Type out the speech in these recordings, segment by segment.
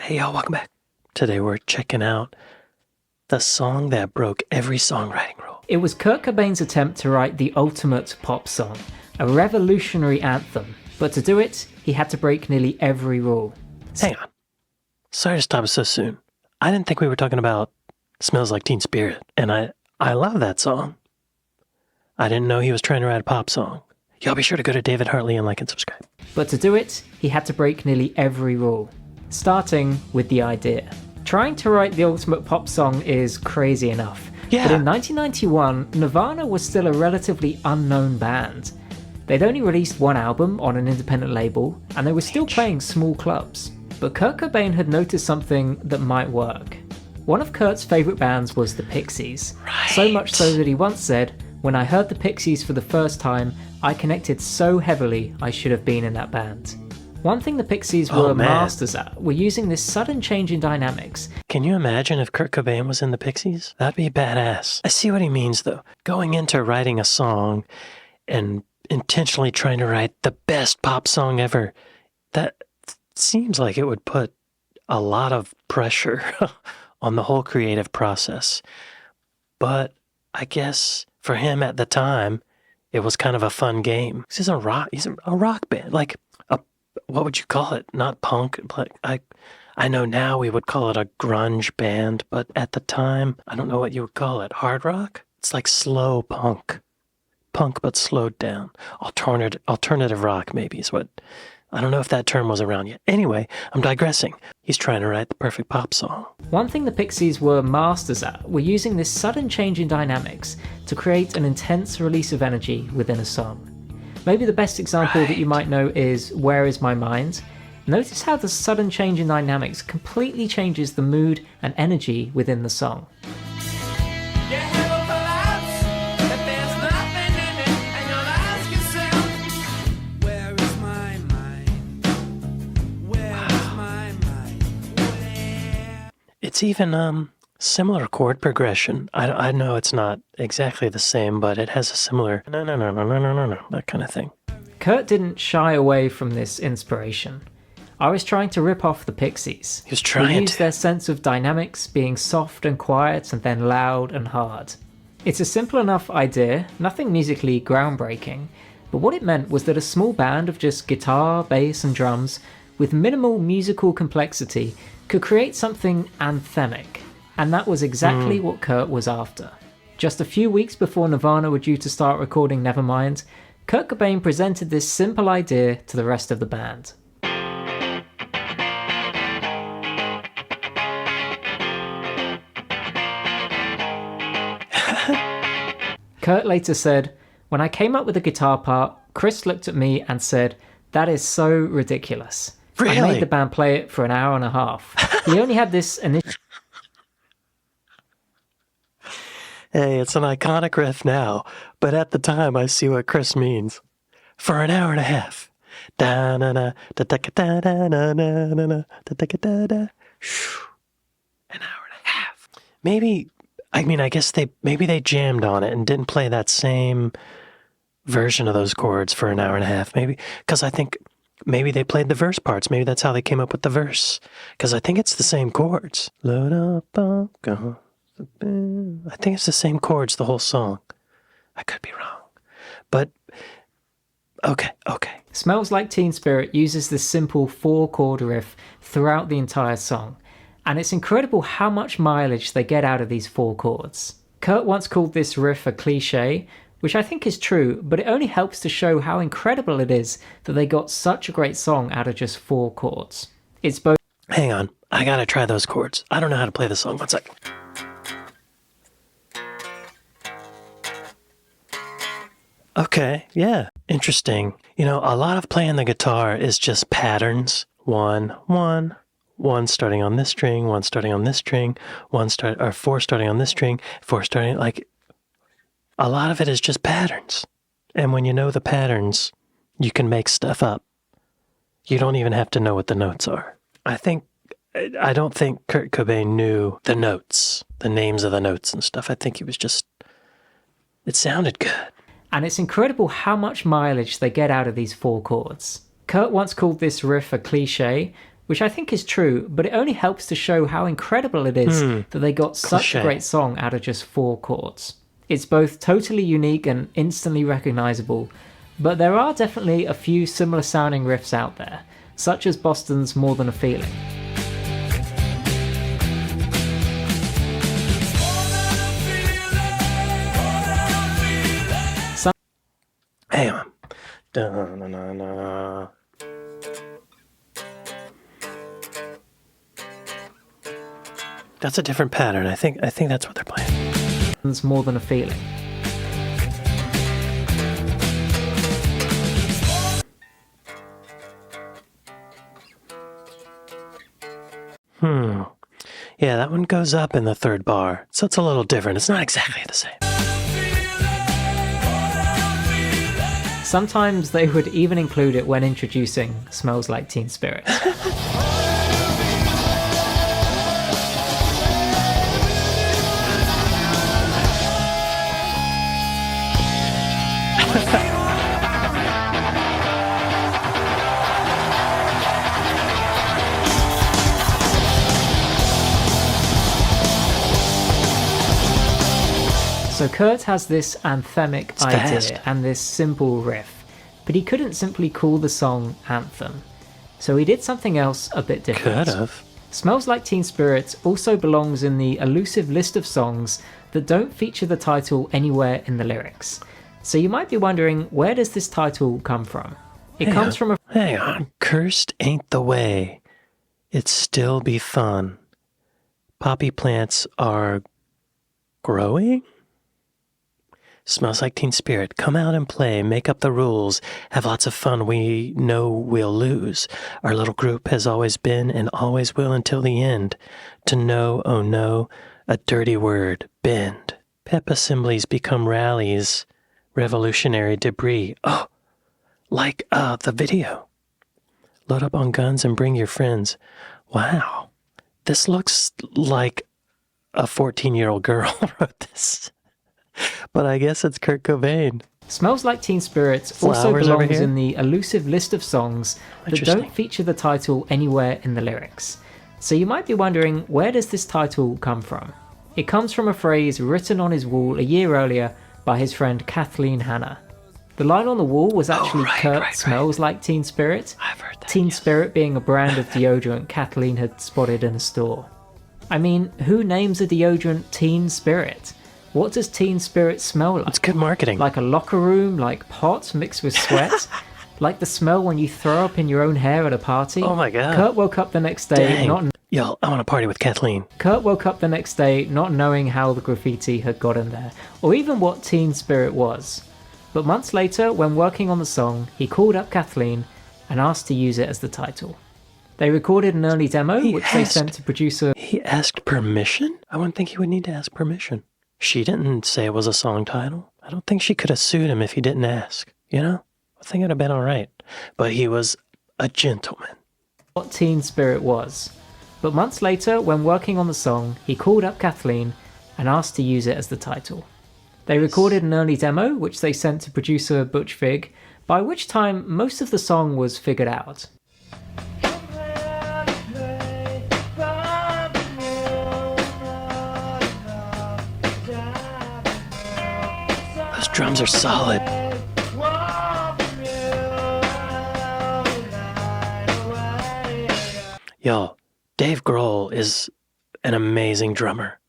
Hey y'all, welcome back. Today we're checking out the song that broke every songwriting rule. It was Kurt Cobain's attempt to write the ultimate pop song, a revolutionary anthem, but to do it, he had to break nearly every rule. Hang on. Sorry to stop us so soon. I didn't think we were talking about Smells Like Teen Spirit, and I love that song. I didn't know he was trying to write a pop song. Y'all be sure to go to David Hartley and like and subscribe. But to do it, he had to break nearly every rule, starting with the idea. Trying to write the ultimate pop song is crazy enough, Yeah. but in 1991, Nirvana was still a relatively unknown band. They'd only released one album on an independent label, and they were still playing small clubs. But Kurt Cobain had noticed something that might work. One of Kurt's favourite bands was the Pixies, so much so that he once said, "When I heard the Pixies for the first time, I connected so heavily I should have been in that band." One thing the Pixies were masters at were using this sudden change in dynamics. Can you imagine if Kurt Cobain was in the Pixies? That'd be badass. I see what he means though. Going into writing a song and intentionally trying to write the best pop song ever, that seems like it would put a lot of pressure on the whole creative process. But I guess for him at the time, it was kind of a fun game. He's a rock band. Like, what would you call it? Not punk. Like, I know now we would call it a grunge band, but at the time, I don't know what you would call it. Hard rock? It's like slow punk. Punk, but slowed down. Alternative rock, maybe, is what... I don't know if that term was around yet. Anyway, I'm digressing. He's trying to write the perfect pop song. One thing the Pixies were masters at were using this sudden change in dynamics to create an intense release of energy within a song. Maybe the best example that you might know is Where Is My Mind? Notice how the sudden change in dynamics completely changes the mood and energy within the song. It's even similar chord progression. I know it's not exactly the same, but it has a similar no, that kind of thing. Kurt didn't shy away from this inspiration. I was trying to rip off the Pixies. He was trying They to used their sense of dynamics being soft and quiet and then loud and hard. It's a simple enough idea, nothing musically groundbreaking, but what it meant was that a small band of just guitar, bass and drums with minimal musical complexity could create something anthemic, and that was exactly what Kurt was after. Just a few weeks before Nirvana were due to start recording Nevermind, Kurt Cobain presented this simple idea to the rest of the band. Kurt later said, "When I came up with the guitar part, Chris looked at me and said, 'That is so ridiculous.' Really? I made the band play it for an hour and a half. He only had this initial..." Hey, it's an iconic riff now, but at the time I see what Chris means. For an hour and a half. Da na na da da da da na na na na da da da da. An hour and a half. Maybe I guess maybe they jammed on it and didn't play that same version of those chords for an hour and a half. Maybe because I think maybe they played the verse parts. Maybe that's how they came up with the verse. Because I think it's the same chords. Load up, go. I think it's the same chords the whole song. I could be wrong. But, okay. Smells Like Teen Spirit uses this simple 4-chord riff throughout the entire song, and it's incredible how much mileage they get out of these 4 chords. Kurt once called this riff a cliché, which I think is true, but it only helps to show how incredible it is that they got such a great song out of just 4 chords. It's both... Hang on, I gotta try those chords. I don't know how to play the song. One sec. Okay, yeah, interesting. You know, a lot of playing the guitar is just patterns. One starting on this string, one starting on this string, 4 starting on this string, 4 starting, like, a lot of it is just patterns. And when you know the patterns, you can make stuff up. You don't even have to know what the notes are. I don't think Kurt Cobain knew the notes, the names of the notes and stuff. I think he was just, it sounded good. And it's incredible how much mileage they get out of these 4 chords. Kurt once called this riff a cliché, which I think is true, but it only helps to show how incredible it is that they got such a great song out of just 4 chords. It's both totally unique and instantly recognizable, but there are definitely a few similar sounding riffs out there, such as Boston's More Than a Feeling. Hang on. Da-na-na-na. That's a different pattern. I think that's what they're playing. It's More Than a Feeling. Yeah, that one goes up in the 3rd bar, so it's a little different. It's not exactly the same. Sometimes they would even include it when introducing Smells Like Teen Spirit. So Kurt has this anthemic idea and this simple riff, but he couldn't simply call the song Anthem. So he did something else a bit different. Could have. Smells Like Teen Spirit also belongs in the elusive list of songs that don't feature the title anywhere in the lyrics. So you might be wondering, where does this title come from? It comes from a... Hang on. Cursed ain't the way. It still be fun. Poppy plants are growing? Smells like Teen Spirit. Come out and play. Make up the rules. Have lots of fun. We know we'll lose. Our little group has always been and always will until the end. To know, oh no, a dirty word. Bend. Pep assemblies become rallies. Revolutionary debris. Oh, like the video. Load up on guns and bring your friends. Wow. This looks like a 14-year-old girl wrote this. But I guess it's Kurt Cobain. Smells Like Teen Spirit also belongs in the elusive list of songs that don't feature the title anywhere in the lyrics. So you might be wondering, where does this title come from? It comes from a phrase written on his wall a year earlier by his friend Kathleen Hanna. The line on the wall was actually Kurt smells like Teen Spirit. I've heard that. Teen Spirit being a brand of deodorant Kathleen had spotted in a store. I mean, who names a deodorant Teen Spirit? What does Teen Spirit smell like? It's good marketing. Like a locker room, like pot mixed with sweat? Like the smell when you throw up in your own hair at a party? Oh my god. Kurt woke up the next day Yo, I want to party with Kathleen. Kurt woke up the next day not knowing how the graffiti had gotten there, or even what Teen Spirit was. But months later, when working on the song, he called up Kathleen and asked to use it as the title. They recorded an early demo, they sent to producer... He asked permission? I wouldn't think he would need to ask permission. She didn't say it was a song title. I don't think she could have sued him if he didn't ask, you know? I think it would have been all right. But he was a gentleman. What Teen Spirit was. But months later, when working on the song, he called up Kathleen and asked to use it as the title. They recorded an early demo, which they sent to producer Butch Vig, by which time most of the song was figured out. Those drums are solid. Yo, Dave Grohl is an amazing drummer.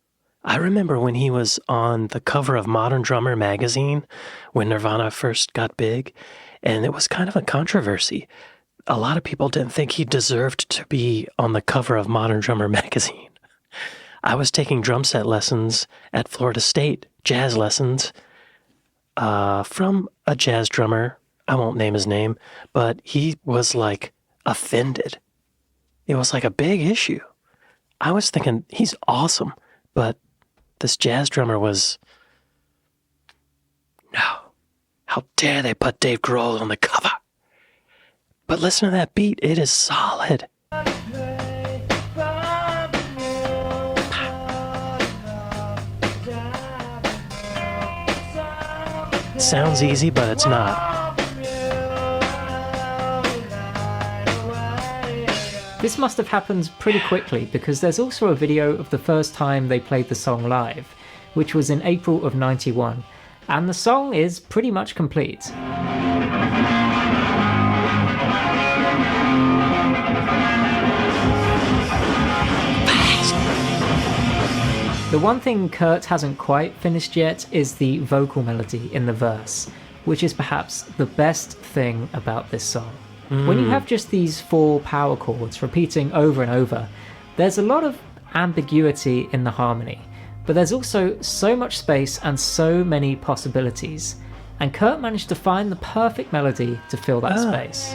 I remember when he was on the cover of Modern Drummer magazine when Nirvana first got big, and it was kind of a controversy. A lot of people didn't think he deserved to be on the cover of Modern Drummer magazine. I was taking drum set lessons at Florida State, jazz lessons, from a jazz drummer. I won't name his name, but he was like offended. It was like a big issue. I was thinking, he's awesome, but this jazz drummer was... No. How dare they put Dave Grohl on the cover? But listen to that beat, it is solid. Sounds easy, but it's not. This must have happened pretty quickly because there's also a video of the first time they played the song live, which was in April of '91, and the song is pretty much complete. The one thing Kurt hasn't quite finished yet is the vocal melody in the verse, which is perhaps the best thing about this song. When you have just these 4 power chords repeating over and over, there's a lot of ambiguity in the harmony, but there's also so much space and so many possibilities, and Kurt managed to find the perfect melody to fill that space.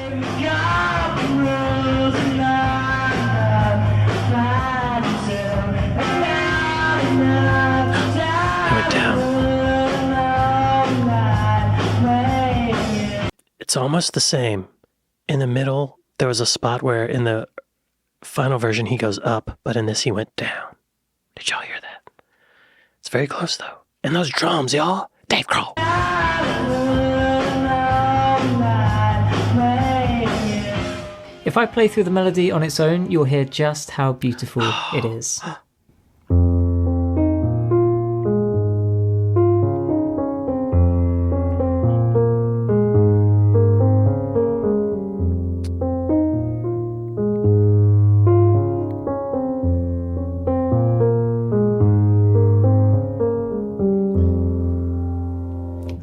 It's almost the same. In the middle, there was a spot where in the final version he goes up, but in this he went down. Did y'all hear that? It's very close though. And those drums, y'all. Dave Grohl. If I play through the melody on its own, you'll hear just how beautiful it is.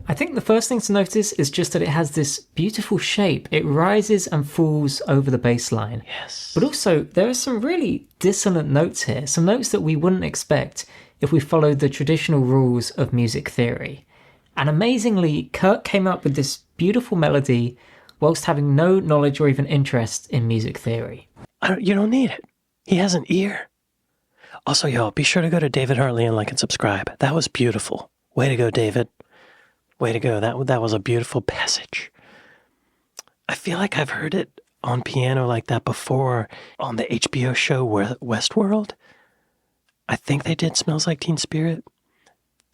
I think the first thing to notice is just that it has this beautiful shape. It rises and falls over the bass line. Yes. But also, there are some really dissonant notes here, some notes that we wouldn't expect if we followed the traditional rules of music theory. And amazingly, Kurt came up with this beautiful melody whilst having no knowledge or even interest in music theory. You don't need it. He has an ear. Also, y'all, be sure to go to David Hartley and like and subscribe. That was beautiful. Way to go, David. Way to go. That was a beautiful passage. I feel like I've heard it on piano like that before on the HBO show Westworld. I think they did Smells Like Teen Spirit.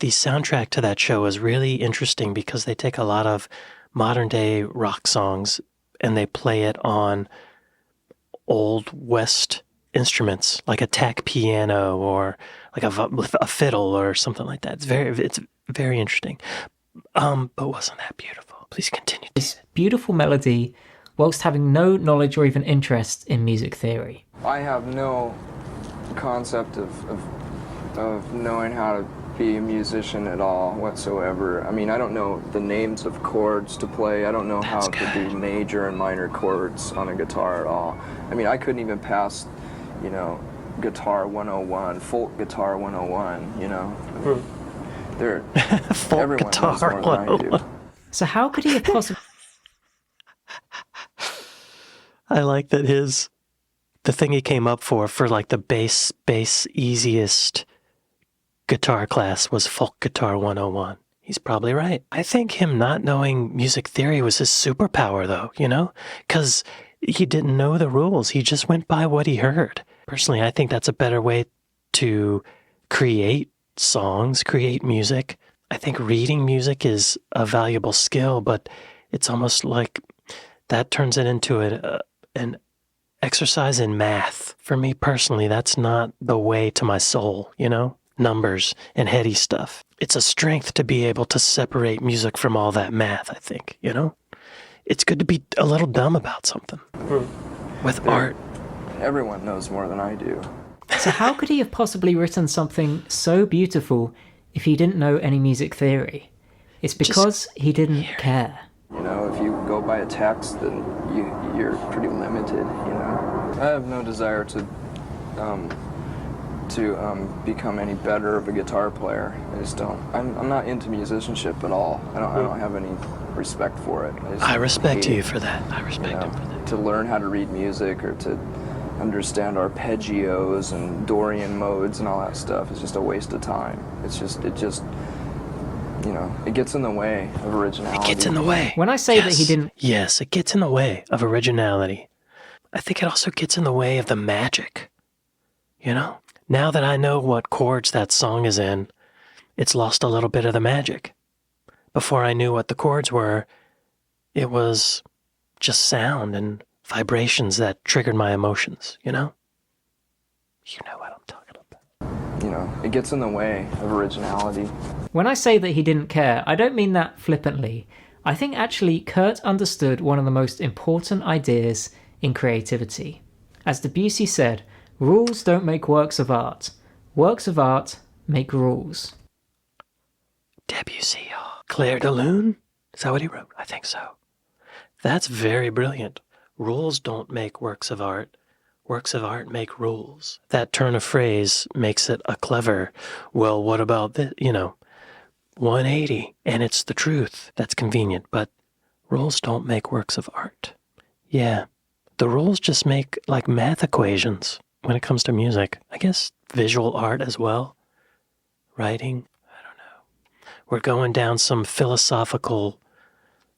The soundtrack to that show is really interesting because they take a lot of modern day rock songs and they play it on old West instruments like a tack piano or like a fiddle or something like that. It's very interesting. But wasn't that beautiful? Please continue. This beautiful melody whilst having no knowledge or even interest in music theory. I have no concept of knowing how to be a musician at all whatsoever. I mean, I don't know the names of chords to play. I don't know how to do major and minor chords on a guitar at all. I mean, I couldn't even pass, Guitar 101, folk guitar 101, everyone knows more than I do. So how could he have possibly... I like that the thing he came up for like the bass easiest guitar class was folk guitar 101. He's probably right. I think him not knowing music theory was his superpower though, because he didn't know the rules. He just went by what he heard. Personally, I think that's a better way to create songs, create music. I think reading music is a valuable skill, but it's almost like that turns it into an exercise in math. For me personally, that's not the way to my soul, numbers and heady stuff. It's a strength to be able to separate music from all that math, I think, It's good to be a little dumb about something. With art. Everyone knows more than I do. So how could he have possibly written something so beautiful if he didn't know any music theory? It's because he didn't care. If you go by a text, then you're pretty limited, I have no desire to become any better of a guitar player. I just don't. I'm not into musicianship at all. I don't have any respect for it. I respect you for that. I respect him for that. To learn how to read music or to understand arpeggios and Dorian modes and all that stuff is just a waste of time. It gets in the way of originality. It gets in the way. When I say that he didn't... Yes, it gets in the way of originality. I think it also gets in the way of the magic. Now that I know what chords that song is in, it's lost a little bit of the magic. Before I knew what the chords were, it was just sound and vibrations that triggered my emotions, you know? You know what I'm talking about. You know, it gets in the way of originality. When I say that he didn't care, I don't mean that flippantly. I think actually Kurt understood one of the most important ideas in creativity. As Debussy said, rules don't make works of art. Works of art make rules. Debussy, Claire de Lune? Is that what he wrote? I think so. That's very brilliant. Rules don't make works of art. Works of art make rules. That turn of phrase makes it a clever, well, what about this? 180, and it's the truth. That's convenient, but rules don't make works of art. Yeah, the rules just make like math equations when it comes to music. I guess visual art as well. Writing, I don't know. We're going down some philosophical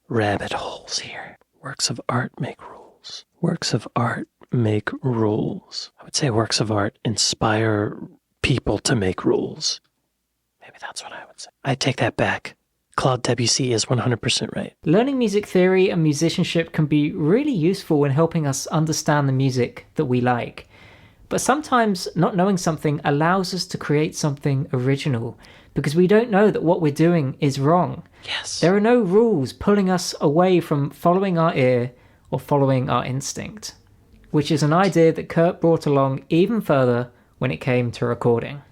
rabbit holes here. Works of art make rules. Works of art make rules. I would say works of art inspire people to make rules. Maybe that's what I would say. I take that back. Claude Debussy is 100% right. Learning music theory and musicianship can be really useful in helping us understand the music that we like. But sometimes not knowing something allows us to create something original because we don't know that what we're doing is wrong. Yes. There are no rules pulling us away from following our ear or following our instinct, which is an idea that Kurt brought along even further when it came to recording.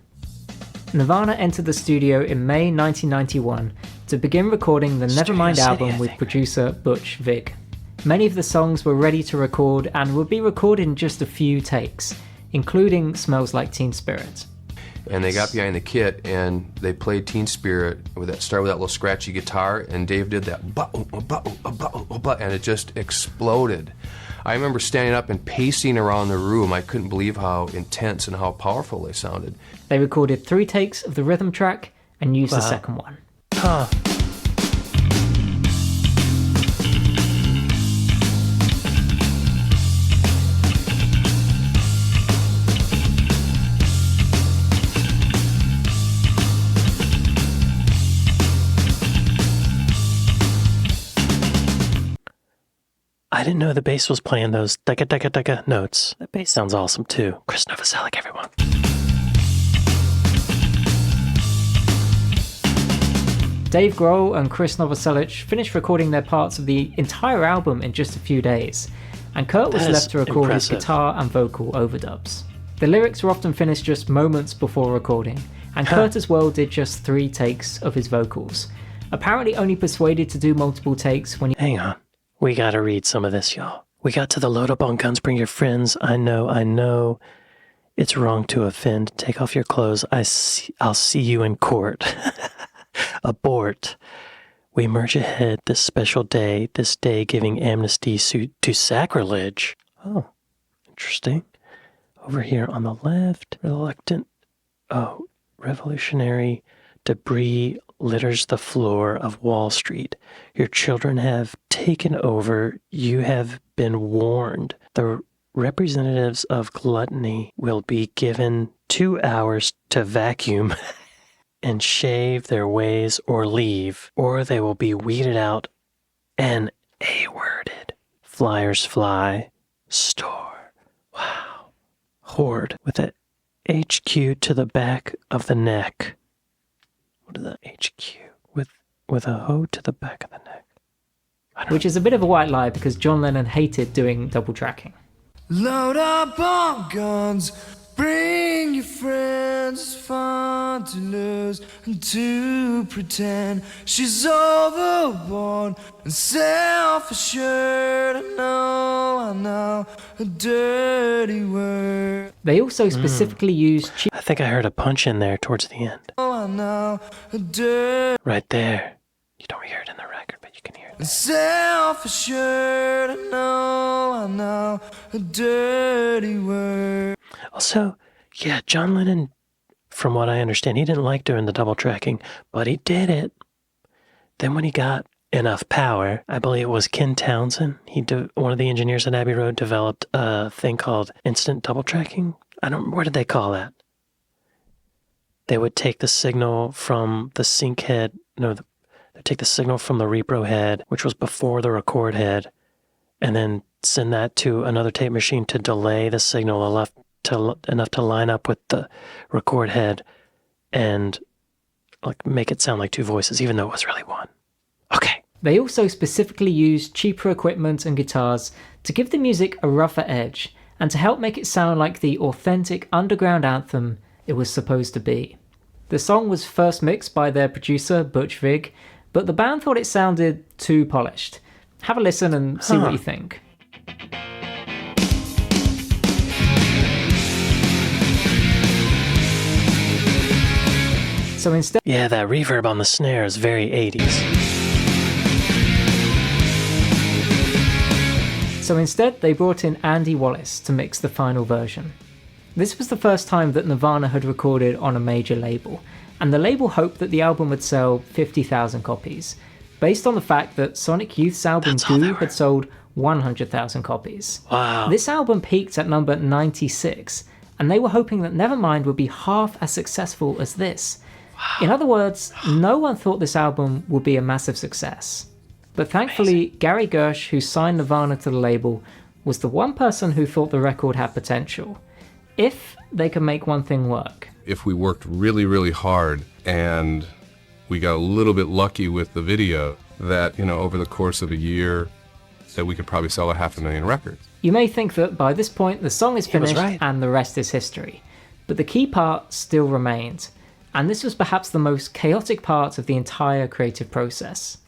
Nirvana entered the studio in May 1991 to begin recording the Nevermind album with producer Butch Vig. Many of the songs were ready to record and would be recorded in just a few takes, including Smells Like Teen Spirit. And they got behind the kit and they played Teen Spirit with that, start with that little scratchy guitar, and Dave did that and it just exploded. I remember standing up and pacing around the room. I couldn't believe how intense and how powerful they sounded. They recorded 3 takes of the rhythm track and used the second one. Huh. I didn't know the bass was playing those deka notes. That bass sounds awesome too. Chris Novoselic, everyone. Dave Grohl and Chris Novoselic finished recording their parts of the entire album in just a few days, and Kurt was left to record his guitar and vocal overdubs. The lyrics were often finished just moments before recording, and Kurt as well did just 3 takes of his vocals, apparently only persuaded to do multiple takes when he... Hang on. We gotta read some of this, y'all. We got to the load up on guns, bring your friends. I know. It's wrong to offend. Take off your clothes. I'll see you in court. Abort. We merge ahead this special day, this day giving amnesty to sacrilege. Oh, interesting. Over here on the left, reluctant. Oh, revolutionary debris litters the floor of Wall Street. Your children have taken over. You have been warned. The representatives of gluttony will be given 2 hours to vacuum and shave their ways or leave, or they will be weeded out and A-worded. Flyers fly. Store. Wow. Horde with a HQ to the back of the neck. What is that HQ? With a hoe to the back of the neck. Which is a bit of a white lie because John Lennon hated doing double tracking. Load up on guns, bring your friends, it's fun to lose and to pretend she's overboard and self-assured. I know, a dirty word. They also specifically used I think I heard a punch in there towards the end. I know, a dirty Right there. You don't hear it in the record, but you can hear it. self-assured. I know, a dirty word. Also, yeah, John Lennon, from what I understand, he didn't like doing the double tracking, but he did it. Then when he got enough power, I believe it was Ken Townsend, one of the engineers at Abbey Road, developed a thing called instant double tracking. What did they call that? They would take the signal from the sync head, they'd take the signal from the repro head, which was before the record head, and then send that to another tape machine to delay the signal enough to line up with the record head and like make it sound like two voices, even though it was really one. Okay. They also specifically used cheaper equipment and guitars to give the music a rougher edge and to help make it sound like the authentic underground anthem it was supposed to be. The song was first mixed by their producer, Butch Vig, but the band thought it sounded too polished. Have a listen and see what you think. So instead... Yeah, that reverb on the snare is very 80s. So instead, they brought in Andy Wallace to mix the final version. This was the first time that Nirvana had recorded on a major label, and the label hoped that the album would sell 50,000 copies, based on the fact that Sonic Youth's album Goo had sold 100,000 copies. Wow. This album peaked at number 96, and they were hoping that Nevermind would be half as successful as this. In other words, no one thought this album would be a massive success. But thankfully, Gary Gersh, who signed Nirvana to the label, was the one person who thought the record had potential, if they could make one thing work. If we worked really, really hard and we got a little bit lucky with the video, that, over the course of a year, that we could probably sell 500,000 records. You may think that by this point the song is finished and the rest is history, but the key part still remained, and this was perhaps the most chaotic part of the entire creative process.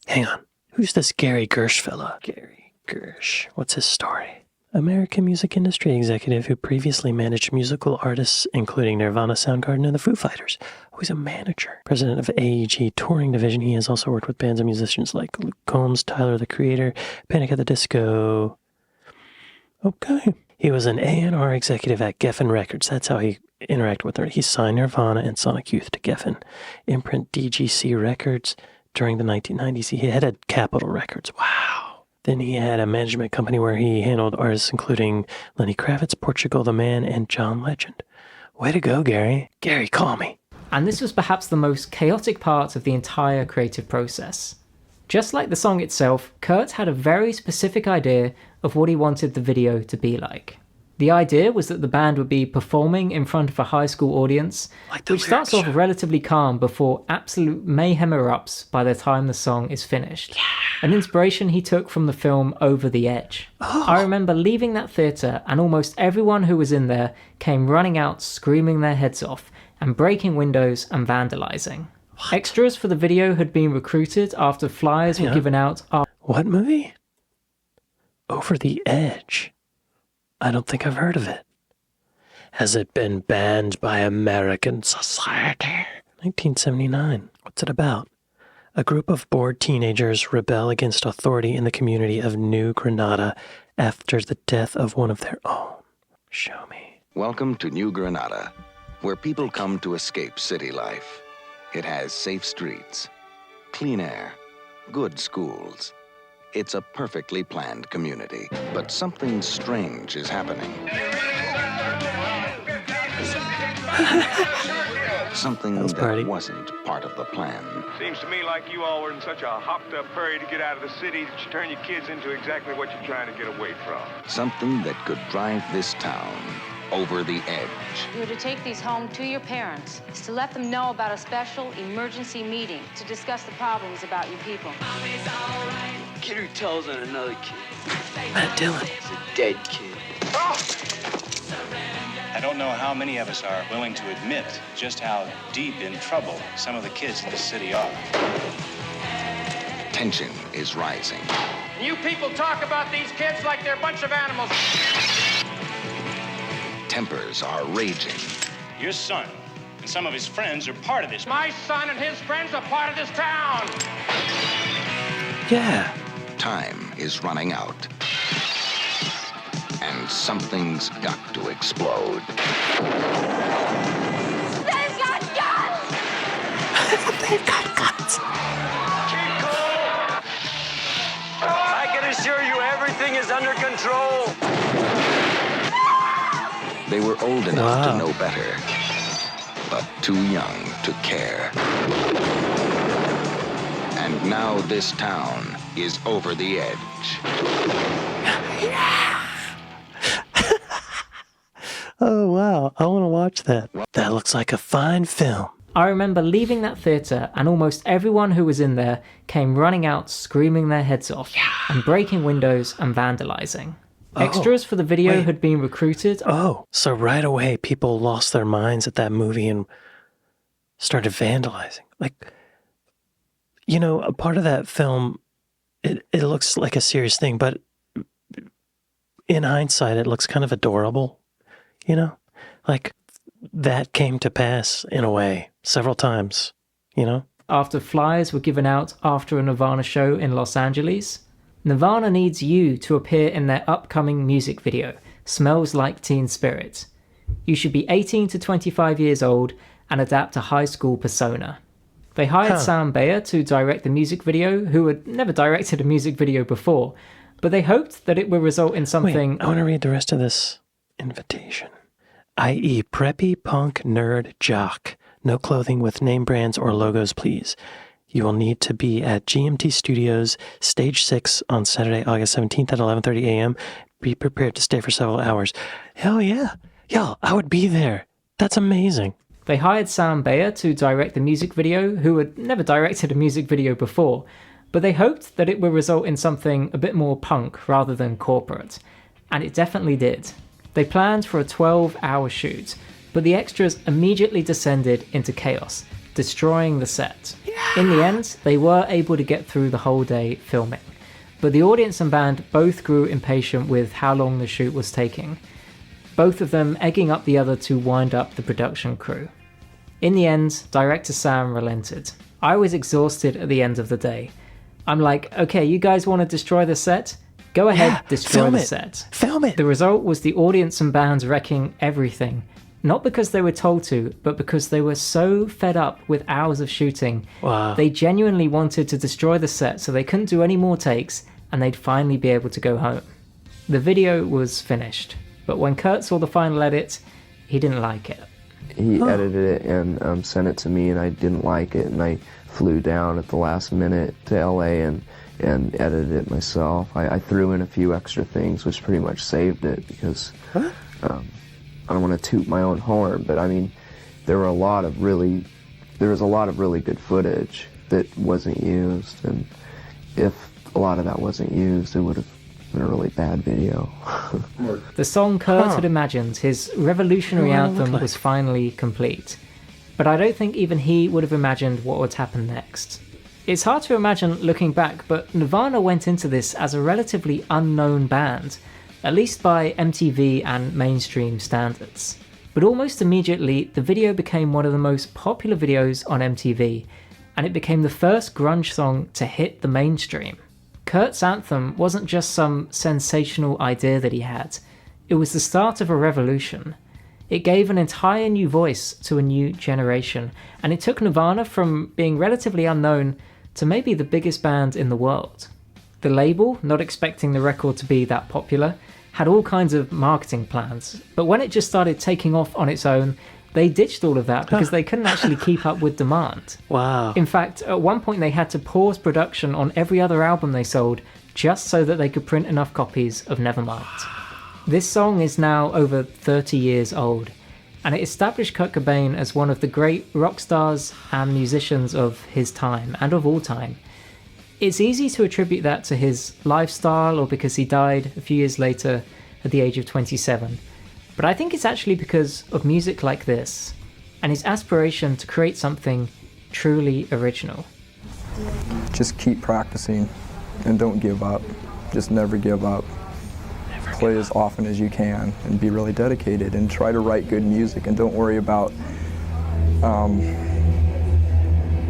Hang on. Who's this Gary Gersh fella? Gary Gersh. What's his story? American music industry executive who previously managed musical artists including Nirvana, Soundgarden, and the Foo Fighters. Oh, he's a manager. President of AEG Touring Division. He has also worked with bands and musicians like Luke Combs, Tyler, the Creator, Panic at the Disco. Okay. He was an A&R executive at Geffen Records. That's how he interacted with her. He signed Nirvana and Sonic Youth to Geffen. Imprint DGC Records. During the 1990s, he headed Capitol Records. Wow. Then he had a management company where he handled artists including Lenny Kravitz, Portugal the Man, and John Legend. Way to go, Gary. Gary, call me. And this was perhaps the most chaotic part of the entire creative process. Just like the song itself, Kurt had a very specific idea of what he wanted the video to be like. The idea was that the band would be performing in front of a high school audience, which starts off relatively calm before absolute mayhem erupts by the time the song is finished. Yeah. An inspiration he took from the film Over the Edge. Oh. I remember leaving that theatre and almost everyone who was in there came running out screaming their heads off and breaking windows and vandalising. What? Extras for the video had been recruited after flyers were given out. What movie? Over the Edge. I don't think I've heard of it. Has it been banned by American society? 1979. What's it about? A group of bored teenagers rebel against authority in the community of New Granada after the death of one of their own. Show me. Welcome to New Granada, where people come to escape city life. It has safe streets, clean air, good schools. It's a perfectly planned community, but something strange is happening. Something that wasn't part of the plan. Seems to me like you all were in such a hopped-up hurry to get out of the city that you turn your kids into exactly what you're trying to get away from. Something that could drive this town over the edge. You're to take these home to your parents. It's to let them know about a special emergency meeting to discuss the problems about your people. Kid who tells on another kid. Matt Dillon. It's a dead kid. I don't know how many of us are willing to admit just how deep in trouble some of the kids in this city are. Tension is rising. You people talk about these kids like they're a bunch of animals. Tempers are raging. Your son and some of his friends are part of this. My son and his friends are part of this town. Yeah. Time is running out. And something's got to explode. They've got guns! They've got guns. I can assure you everything is under control. They were old enough to know better, but too young to care. And now this town is Over the Edge. Oh, wow. I want to watch that. That looks like a fine film. I remember leaving that theatre and almost everyone who was in there came running out screaming their heads off and breaking windows and vandalising. Extras for the video had been recruited. Oh, so right away people lost their minds at that movie and started vandalizing. Like, you know, a part of that film, it looks like a serious thing, but in hindsight, it looks kind of adorable, you know? Like, that came to pass in a way several times, you know? After flyers were given out after a Nirvana show in Los Angeles, Nirvana needs you to appear in their upcoming music video, Smells Like Teen Spirit. You should be 18 to 25 years old and adapt a high school persona. They hired Sam Bayer to direct the music video, who had never directed a music video before, but they hoped that it would result in something... Wait, I want to read the rest of this invitation. I.e. preppy, punk, nerd, jock. No clothing with name brands or logos, please. You will need to be at GMT Studios, Stage 6 on Saturday, August 17th at 11:30 a.m. Be prepared to stay for several hours. Hell yeah. Yo, I would be there. That's amazing. They hired Sam Bayer to direct the music video, who had never directed a music video before, but they hoped that it would result in something a bit more punk rather than corporate. And it definitely did. They planned for a 12-hour shoot, but the extras immediately descended into chaos, destroying the set. In the end, they were able to get through the whole day filming, but the audience and band both grew impatient with how long the shoot was taking, both of them egging up the other to wind up the production crew. In the end, director Sam relented. I was exhausted at the end of the day. I'm like, okay, you guys want to destroy the set? Go ahead, destroy the set. Film it. The result was the audience and bands wrecking everything. Not because they were told to, but because they were so fed up with hours of shooting. Wow. They genuinely wanted to destroy the set so they couldn't do any more takes and they'd finally be able to go home. The video was finished, but when Kurt saw the final edit, he didn't like it. He edited it and sent it to me, and I didn't like it, and I flew down at the last minute to LA and edited it myself. I threw in a few extra things, which pretty much saved it, because I don't want to toot my own horn, but I mean, there was a lot of really good footage that wasn't used, and if a lot of that wasn't used, it would have been a really bad video. The song Kurt had imagined, his revolutionary anthem, was finally complete. But I don't think even he would have imagined what would happen next. It's hard to imagine looking back, but Nirvana went into this as a relatively unknown band, at least by MTV and mainstream standards. But almost immediately, the video became one of the most popular videos on MTV, and it became the first grunge song to hit the mainstream. Kurt's anthem wasn't just some sensational idea that he had, it was the start of a revolution. It gave an entire new voice to a new generation, and it took Nirvana from being relatively unknown to maybe the biggest band in the world. The label, not expecting the record to be that popular, had all kinds of marketing plans, but when it just started taking off on its own, they ditched all of that because they couldn't actually keep up with demand. Wow. In fact, at one point they had to pause production on every other album they sold just so that they could print enough copies of Nevermind. This song is now over 30 years old, and it established Kurt Cobain as one of the great rock stars and musicians of his time, and of all time. It's easy to attribute that to his lifestyle or because he died a few years later at the age of 27. But I think it's actually because of music like this, and his aspiration to create something truly original. Just keep practicing and don't give up. Just never give up. Play as often as you can and be really dedicated and try to write good music, and don't worry about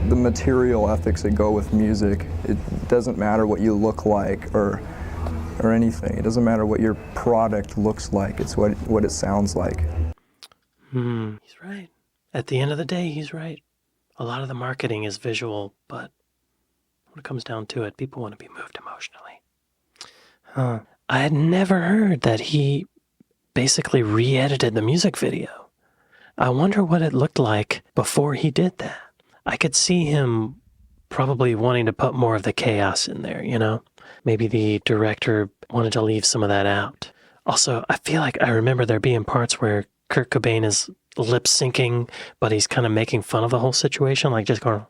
the material ethics that go with music. It doesn't matter what you look like or anything. It doesn't matter what your product looks like. It's what it sounds like. He's right. At the end of the day, he's right. A lot of the marketing is visual, but when it comes down to it, people want to be moved emotionally. I had never heard that he basically re-edited the music video. I wonder what it looked like before he did that. I could see him probably wanting to put more of the chaos in there, you know? Maybe the director wanted to leave some of that out. Also, I feel like I remember there being parts where Kurt Cobain is lip syncing, but he's kind of making fun of the whole situation, like just going,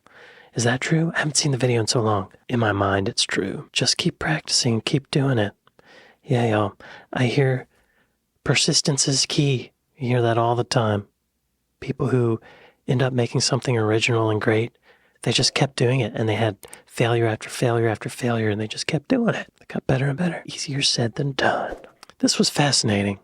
is that true? I haven't seen the video in so long. In my mind, it's true. Just keep practicing, keep doing it. Yeah, y'all. I hear persistence is key. You hear that all the time. People who end up making something original and great, they just kept doing it, and they had failure after failure after failure, and they just kept doing it. They got better and better. Easier said than done. This was fascinating.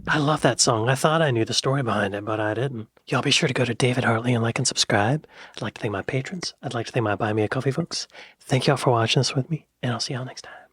I love that song. I thought I knew the story behind it, but I didn't. Y'all be sure to go to David Hartley and like and subscribe. I'd like to thank my patrons. I'd like to thank my Buy Me a Coffee folks. Thank y'all for watching this with me, and I'll see y'all next time.